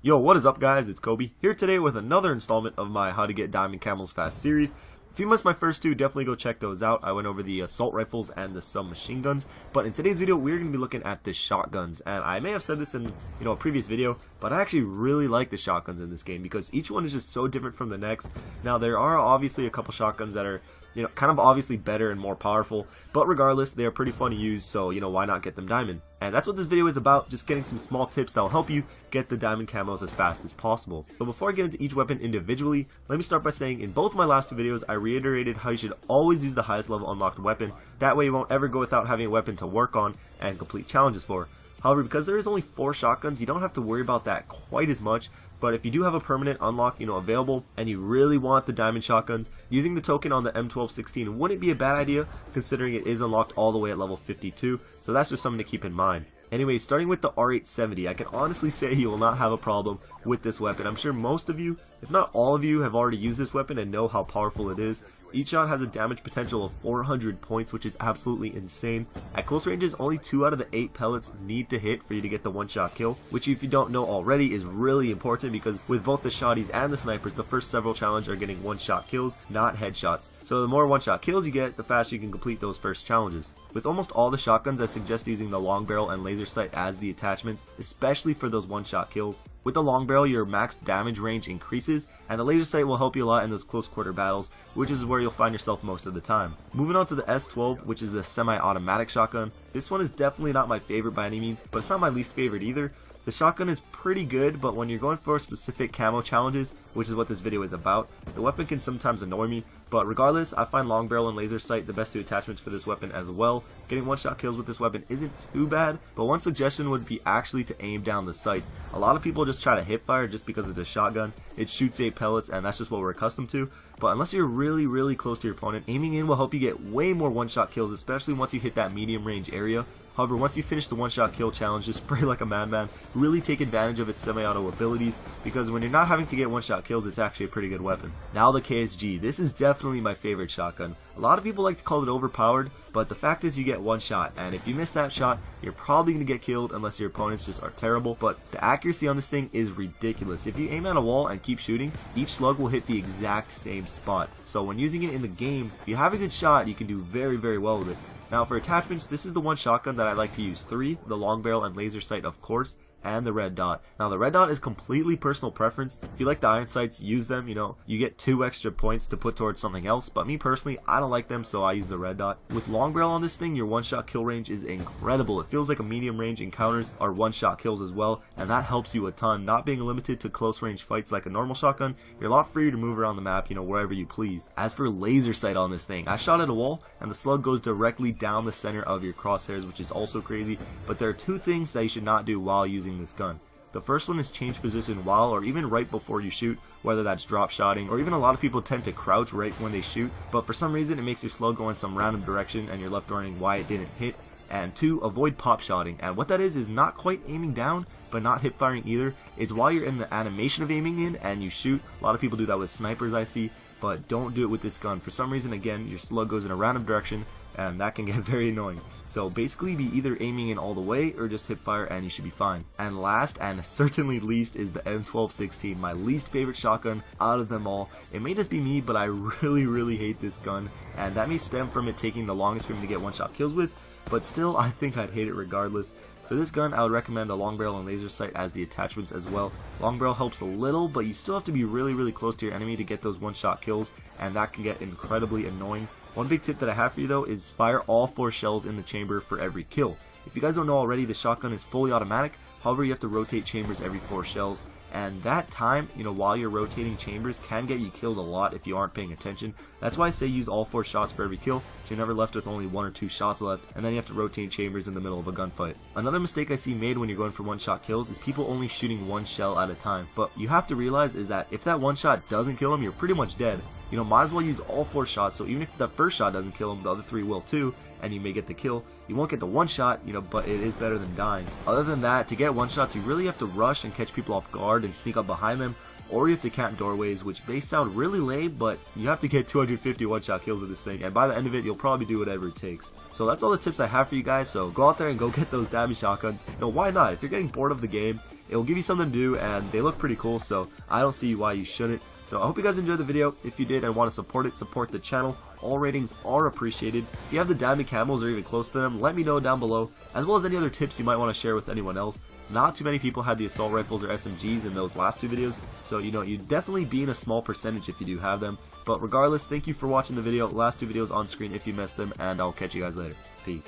Yo, what is up guys, it's Kobe, here today with another installment of my How to Get Diamond Camels Fast series. If you missed my first two, definitely go check those out. I went over the assault rifles and the submachine guns, but in today's video we're going to be looking at the shotguns. And I may have said this in a previous video, but I actually really like the shotguns in this game because each one is just so different from the next. Now there are obviously a couple shotguns that are kind of obviously better and more powerful, but regardless, they are pretty fun to use, so why not get them diamond? And that's what this video is about, just getting some small tips that will help you get the diamond camos as fast as possible. But before I get into each weapon individually, let me start by saying in both my last two videos, I reiterated how you should always use the highest level unlocked weapon. That way you won't ever go without having a weapon to work on and complete challenges for. However, because there is only 4 shotguns, you don't have to worry about that quite as much. But if you do have a permanent unlock, available, and you really want the diamond shotguns, using the token on the M1216 wouldn't be a bad idea, considering it is unlocked all the way at level 52. So that's just something to keep in mind. Anyway, starting with the R870, I can honestly say you will not have a problem with this weapon. I'm sure most of you, if not all of you, have already used this weapon and know how powerful it is. Each shot has a damage potential of 400 points, which is absolutely insane. At close ranges, only 2 out of the 8 pellets need to hit for you to get the one-shot kill, which if you don't know already is really important because with both the shotties and the snipers, the first several challenges are getting one-shot kills, not headshots. So the more one-shot kills you get, the faster you can complete those first challenges. With almost all the shotguns, I suggest using the long barrel and laser sight as the attachments, especially for those one-shot kills. With the long barrel, your max damage range increases, and the laser sight will help you a lot in those close quarter battles, which is where you'll find yourself most of the time. Moving on to the S12, which is the semi-automatic shotgun. This one is definitely not my favorite by any means, but it's not my least favorite either. The shotgun is pretty good, but when you're going for specific camo challenges, which is what this video is about, the weapon can sometimes annoy me. But regardless, I find long barrel and laser sight the best two attachments for this weapon as well. Getting one-shot kills with this weapon isn't too bad, but one suggestion would be actually to aim down the sights. A lot of people just try to hip fire just because it's a shotgun. It shoots 8 pellets and that's just what we're accustomed to. But unless you're really close to your opponent, aiming in will help you get way more one-shot kills, especially once you hit that medium range area. However, once you finish the one-shot kill challenge, just spray like a madman. Really take advantage of its semi-auto abilities, because when you're not having to get one-shot kills, it's actually a pretty good weapon. Now the KSG. This is definitely my favorite shotgun. A lot of people like to call it overpowered, but the fact is you get one shot, and if you miss that shot, you're probably going to get killed unless your opponents just are terrible. But the accuracy on this thing is ridiculous. If you aim at a wall and keep shooting, each slug will hit the exact same spot. So when using it in the game, if you have a good shot, you can do very well with it. Now for attachments, this is the one shotgun that I like to use. 3, the long barrel and laser sight of course, and the red dot. Now the red dot is completely personal preference. If you like the iron sights, use them. You get 2 extra points to put towards something else, but me personally, I don't like them, so I use the red dot. With long barrel on this thing, your one-shot kill range is incredible. It feels like a medium range encounters are one-shot kills as well, and that helps you a ton. Not being limited to close range fights like a normal shotgun, you're a lot freer to move around the map, wherever you please. As for laser sight on this thing, I shot at a wall and the slug goes directly down the center of your crosshairs, which is also crazy, but there are 2 things that you should not do while using this gun. The first one is change position while or even right before you shoot, whether that's drop shotting, or even a lot of people tend to crouch right when they shoot, but for some reason it makes your slug go in some random direction and you're left wondering why it didn't hit. And 2, avoid pop shotting, and what that is not quite aiming down, but not hip firing either. It's while you're in the animation of aiming in and you shoot. A lot of people do that with snipers I see, but don't do it with this gun. For some reason, again, your slug goes in a random direction, and that can get very annoying. So basically be either aiming in all the way or just hip fire and you should be fine. And last and certainly least is the M1216, my least favorite shotgun out of them all. It may just be me, but I really hate this gun, and that may stem from it taking the longest for me to get one-shot kills with, but still I think I'd hate it regardless. For this gun, I would recommend the long barrel and laser sight as the attachments as well. Long barrel helps a little, but you still have to be really close to your enemy to get those one-shot kills, and that can get incredibly annoying. One big tip that I have for you though is fire all 4 shells in the chamber for every kill. If you guys don't know already, the shotgun is fully automatic, however you have to rotate chambers every 4 shells. And that time, while you're rotating chambers can get you killed a lot if you aren't paying attention. That's why I say use all 4 shots for every kill, so you're never left with only 1 or 2 shots left, and then you have to rotate chambers in the middle of a gunfight. Another mistake I see made when you're going for one-shot kills is people only shooting 1 shell at a time. But you have to realize is that if that one shot doesn't kill him, you're pretty much dead. Might as well use all 4 shots, so even if the first shot doesn't kill him, the other 3 will too, and you may get the kill. You won't get the one shot, but it is better than dying. Other than that, to get one shots, you really have to rush and catch people off guard and sneak up behind them, or you have to camp doorways, which may sound really lame, but you have to get 250 one-shot kills with this thing, and by the end of it, you'll probably do whatever it takes. So that's all the tips I have for you guys, so go out there and go get those diamond shotguns. Why not? If you're getting bored of the game, it will give you something to do, and they look pretty cool, so I don't see why you shouldn't. So I hope you guys enjoyed the video. If you did and want to support it, support the channel. All ratings are appreciated. If you have the diamond camels or even close to them, let me know down below, as well as any other tips you might want to share with anyone else. Not too many people had the assault rifles or SMGs in those last 2 videos, so you'd definitely be in a small percentage if you do have them. But regardless, thank you for watching the video. Last 2 videos on screen if you missed them, and I'll catch you guys later. Peace.